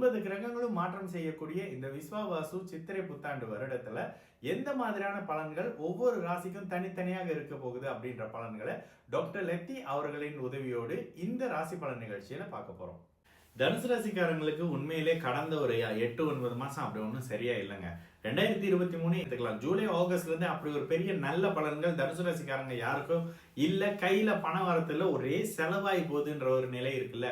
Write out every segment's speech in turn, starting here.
9 கிரகங்களும் மாற்றம் செய்யக்கூடிய இந்த விஸ்வாவாசு சித்திரை புத்தாண்டு வருடத்துல எந்த மாதிரியான பலன்கள் ஒவ்வொரு ராசிக்கும் தனித்தனியாக இருக்க போகுது அப்படின்ற பலன்களை டாக்டர் லெத்தி அவர்களின் உதவியோடு இந்த ராசி பலன் நிகழ்ச்சியில பார்க்க போறோம். தனுசு ராசிக்காரங்களுக்கு உண்மையிலே கடந்த ஒரு 8-9 மாசம் அப்படி ஒன்றும் சரியா இல்லைங்க. 2023 எடுத்துக்கலாம். ஜூலை ஆகஸ்ட்ல இருந்து அப்படி ஒரு பெரிய நல்ல பலன்கள் தனுசு ராசிக்காரங்க யாருக்கும் இல்ல. கையில பண வரத்துல ஒரே செலவாய் போகுதுன்ற ஒரு நிலை இருக்குல்ல.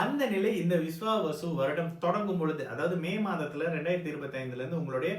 அந்த நிலை இந்த விஸ்வாவசு வருடம் தொடங்கும் பொழுது, அதாவது மே மாதத்துல 2025 இருந்து உங்களுடைய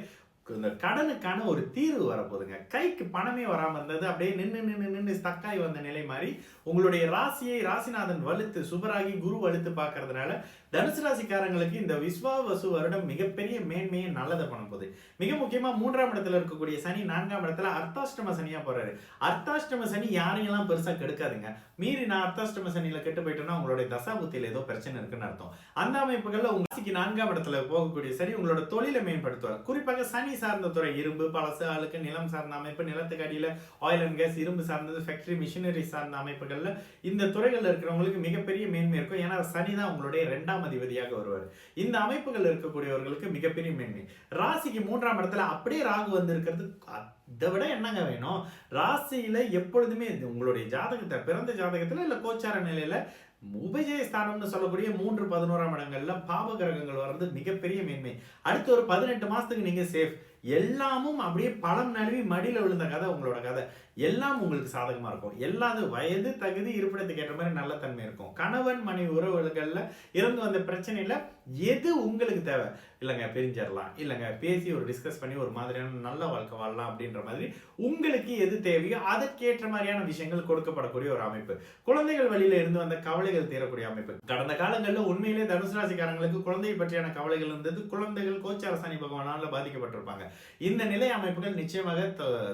இந்த கடனுக்கான ஒரு தீர்வு வரப்போகுதுங்க. கைக்கு பணமே வராம இருந்தது, அப்படியே நின்று ஸ்டக்காய் வந்த நிலை மாதிரி உங்களுடைய ராசியை ராசிநாதன் வலுத்து சுபராகி குரு வலுத்து பார்க்கறதுனால தனுசு ராசிக்காரங்களுக்கு இந்த விஸ்வாவசு வருடம் மிகப்பெரிய மேன்மையை நல்லதை பண்ண போகுது. மிக முக்கியமா 3ஆம் இடத்துல இருக்கக்கூடிய சனி 4ஆம் இடத்துல அர்த்தாஷ்டம சனியா போறாரு. அர்த்தாஷ்டம சனி யாரையெல்லாம் பெருசா கெடுக்காதுங்க. மீறி நான் அர்த்தாஷ்டம சனியில கெட்டு போயிட்டோம்னா உங்களுடைய தசாபுத்தியில ஏதோ பிரச்சனை இருக்குன்னு அர்த்தம். அந்த அமைப்புகள்ல உங்க ராசிக்கு 4ஆம் இடத்துல போகக்கூடிய சனி உங்களோட தொழிலை மேம்படுத்துவார். குறிப்பாக சனி சார்ந்த துறை இரும்பு, பழசு, அழுக்கு, நிலம் சார்ந்த அமைப்பு, நிலத்துக்கு அடியில ஆயில் அண்ட் கேஸ், இரும்பு சார்ந்தது, ஃபேக்டரி, மிஷினரி சார்ந்த அமைப்புகள்ல இந்த துறைகள்ல இருக்கிறவங்களுக்கு மிகப்பெரிய மேன்மை இருக்கும். ஏன்னா சனி தான் உங்களுடைய 2ஆம் அதிபதியாக வருவார். இந்த அமைப்புகள் இருக்கக்கூடியவர்களுக்கு மிகப்பெரிய மேன்மை. ராசிக்கு 3ஆம் இடத்துல அப்படியே ராகு வந்து இருக்கிறது, இதை விட என்னங்க வேணும்? ராசியில எப்பொழுதுமே உங்களுடைய ஜாதகத்தை, பிறந்த ஜாதகத்துல இல்ல கோச்சார நிலையில உபஜய ஸ்தானம்னு சொல்லக்கூடிய 3-11ஆம் இடங்கள்ல பாப கிரகங்கள் வர்றது மிகப்பெரிய மேன்மை. அடுத்து ஒரு 18 மாசத்துக்கு நீங்க சேஃப். எல்லாமும் அப்படியே பழம் நழுவி மடியில விழுந்த கதை உங்களோட கதை. எல்லாம் உங்களுக்கு சாதகமா இருக்கும். எல்லாது வயது, தகுதி, இருப்பிடத்துக்கு ஏற்ற மாதிரி நல்ல தன்மை இருக்கும். கணவன் மனைவி உறவுகள்ல இருந்து வந்த பிரச்சனையில எது உங்களுக்கு தேவை இல்லைங்க, பிரிஞ்சிடலாம் இல்லைங்க, பேசி ஒரு டிஸ்கஸ் பண்ணி ஒரு மாதிரியான நல்ல வாழ்க்கை வாழலாம் அப்படின்ற மாதிரி உங்களுக்கு எது தேவையோ அதற்கேற்ற மாதிரியான விஷயங்கள் கொடுக்கப்படக்கூடிய ஒரு அமைப்பு. குழந்தைகள் வழியில இருந்து வந்த கவலைகள் தீரக்கூடிய அமைப்பு. கடந்த காலங்களில் உண்மையிலே தனுசு ராசிக்காரங்களுக்கு குழந்தை பற்றியான கவலைகள் இருந்தது. குழந்தைகள் கோச்சார சனி பகவானால பாதிக்கப்பட்டிருப்பாங்க. இந்த நிலை அமைப்புகள் நிச்சயமாக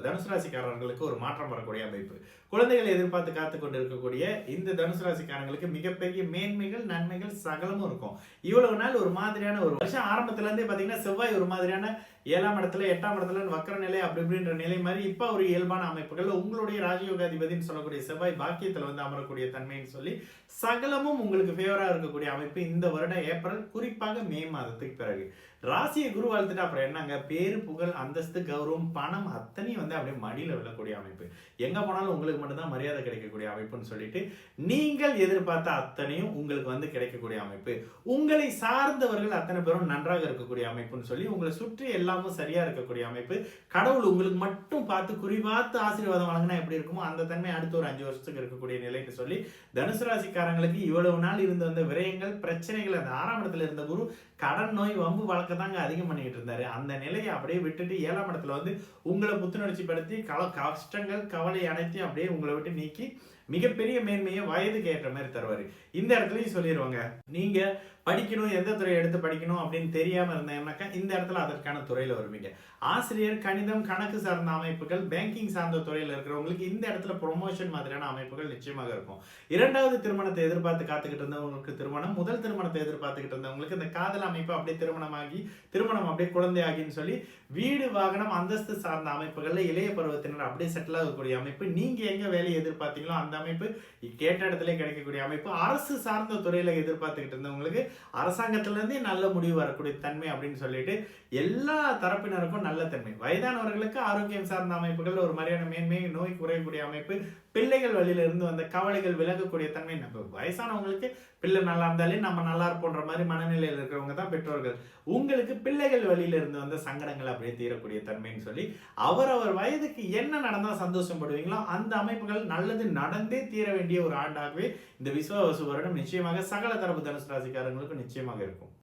தனுசு ராசிக்காரர்களுக்கு ஒரு மாற்றம் வரக்கூடிய அமைப்பு. குழந்தைகளை எதிர்பார்த்து காத்து கொண்டு இருக்கக்கூடிய இந்த தனுசு ராசிக்காரங்களுக்கு மிகப்பெரிய மேன்மைகள், நன்மைகள் சகலமும் இருக்கும். இவ்வளவு நாள் ஒரு மாதிரியான ஒரு வருஷம் ஆரம்பத்துல இருந்தே பாத்தீங்கன்னா செவ்வாய் ஒரு மாதிரியான 7ஆம் இடத்துல 8ஆம் இடத்துல வக்கர நிலை அப்படி இப்படின்ற நிலை மாதிரி இப்ப ஒரு இயல்பான அமைப்புகள் உங்களுடைய ராஜயோகாதிபதினு சொல்லக்கூடிய செவ்வாய் பாக்கியத்துல வந்து அமரக்கூடிய தன்மைன்னு சொல்லி சகலமும் உங்களுக்கு ஃபேவரா இருக்கக்கூடிய அமைப்பு இந்த வருடம் ஏப்ரல், குறிப்பாக மே மாதத்துக்கு பிறகு. ராசியை குரு வாழ்த்துட்டு அப்புறம் என்னங்க, பேரு, புகழ், அந்தஸ்து, கௌரவம், பணம் அத்தனையும் வந்து அப்படியே மடியில விழக்கூடிய அமைப்பு. எங்க போனாலும் உங்களுக்கு மட்டும்தான் மரியாதை கிடைக்கக்கூடிய அமைப்புன்னு சொல்லிட்டு நீங்கள் எதிர்பார்த்த அத்தனையும் உங்களுக்கு வந்து கிடைக்கக்கூடிய அமைப்பு. உங்களை சார்ந்தவர்கள் அத்தனை பேரும் நன்றாக இருக்கக்கூடிய அமைப்புன்னு சொல்லி உங்களை சுற்றி எல்லாமும் சரியா இருக்கக்கூடிய அமைப்பு. கடவுள் உங்களுக்கு மட்டும் பார்த்து குறிபார்த்து ஆசீர்வாதம் வழங்கினா எப்படி இருக்குமோ அந்த தன்மை அடுத்த ஒரு 5 வருஷத்துக்கு இருக்கக்கூடிய நிலைன்னு சொல்லி தனுசு ராசிக்காரங்களுக்கு இவ்வளவு நாள் இருந்து வந்த விரயங்கள், பிரச்சனைகள், அந்த 6ஆம் இடத்துல இருந்த குரு கடன், நோய், வம்பு வழக்க தாங்க அதிகம் பண்ணிட்டு இருந்தாரு. அந்த நிலையை அப்படியே விட்டுட்டு 7ஆம் இடத்துல வந்து உங்களை புத்துணர்ச்சி படுத்தி கஷ்டங்கள், கவலை அனைத்தையும் அப்படியே உங்களை விட்டு நீக்கி மிகப்பெரிய மேன்மையை வயதுக்கு ஏற்ற மாதிரி தருவாரு. இந்த இடத்துலயும் சொல்லிடுவாங்க, நீங்க படிக்கணும், எந்த துறையை எடுத்து படிக்கணும் அப்படின்னு தெரியாம இருந்தேன்னாக்கா இந்த இடத்துல அதற்கான துறையில வருவீங்க. ஆசிரியர், கணிதம், கணக்கு சார்ந்த அமைப்புகள், பேங்கிங் சார்ந்த துறையில இருக்கிறவங்களுக்கு இந்த இடத்துல ப்ரொமோஷன் மாதிரியான அமைப்புகள் நிச்சயமாக இருக்கும். 2வது திருமணத்தை எதிர்பார்த்து காத்துக்கிட்டு இருந்தவங்களுக்கு திருமணம், முதல் திருமணத்தை எதிர்பார்த்துக்கிட்டு இருந்தவங்களுக்கு இந்த காதல் அமைப்பு அப்படியே திருமணமாகி, திருமணம் அப்படியே குழந்தையாகின்னு சொல்லி வீடு, வாகனம், அந்தஸ்து சார்ந்த அமைப்புகள்ல இளைய பருவத்தினர் அப்படியே செட்டில் ஆகக்கூடிய அமைப்பு. நீங்க எங்க வேலையை எதிர்பார்த்தீங்களோ அந்த அமைப்பு கேட்ட இடத்துல கிடைக்கக்கூடிய அமைப்பு. அரசு சார்ந்த துறையில எதிர்பார்த்துக்கிட்டு இருந்தவங்களுக்கு அரசாங்கத்துல இருந்தே நல்ல முடிவு வரக்கூடிய தன்மை அப்படின்னு சொல்லிட்டு எல்லா தரப்பினருக்கும் நல்ல தன்மை. வயதானவர்களுக்கு ஆரோக்கியம் சார்ந்த அமைப்புகள் ஒரு மாதிரியான மேன்மை, நோய் குறையக்கூடிய அமைப்பு, பிள்ளைகள் வழியில இருந்து வந்த கவலைகள் விலகக்கூடிய தன்மை. நம்ம வயசானவங்களுக்கு பிள்ளை நல்லா இருந்தாலே நம்ம நல்லா இருப்போன்ற மாதிரி மனநிலையில் இருக்கிறவங்க தான் பெற்றோர்கள். உங்களுக்கு பிள்ளைகள் வழியில இருந்து வந்த சங்கடங்கள் அப்படியே தீரக்கூடிய தன்மைன்னு சொல்லி அவரவர் வயதுக்கு என்ன நடந்தா சந்தோஷப்படுவீங்களோ அந்த அமைப்புகள் நல்லது நடந்தே தீர வேண்டிய ஒரு ஆண்டாகவே இந்த விஸ்வாவசு வருடம் நிச்சயமாக சகல தரப்பு தனுசு ராசிக்காரங்களுக்கு நிச்சயமாக இருக்கும்.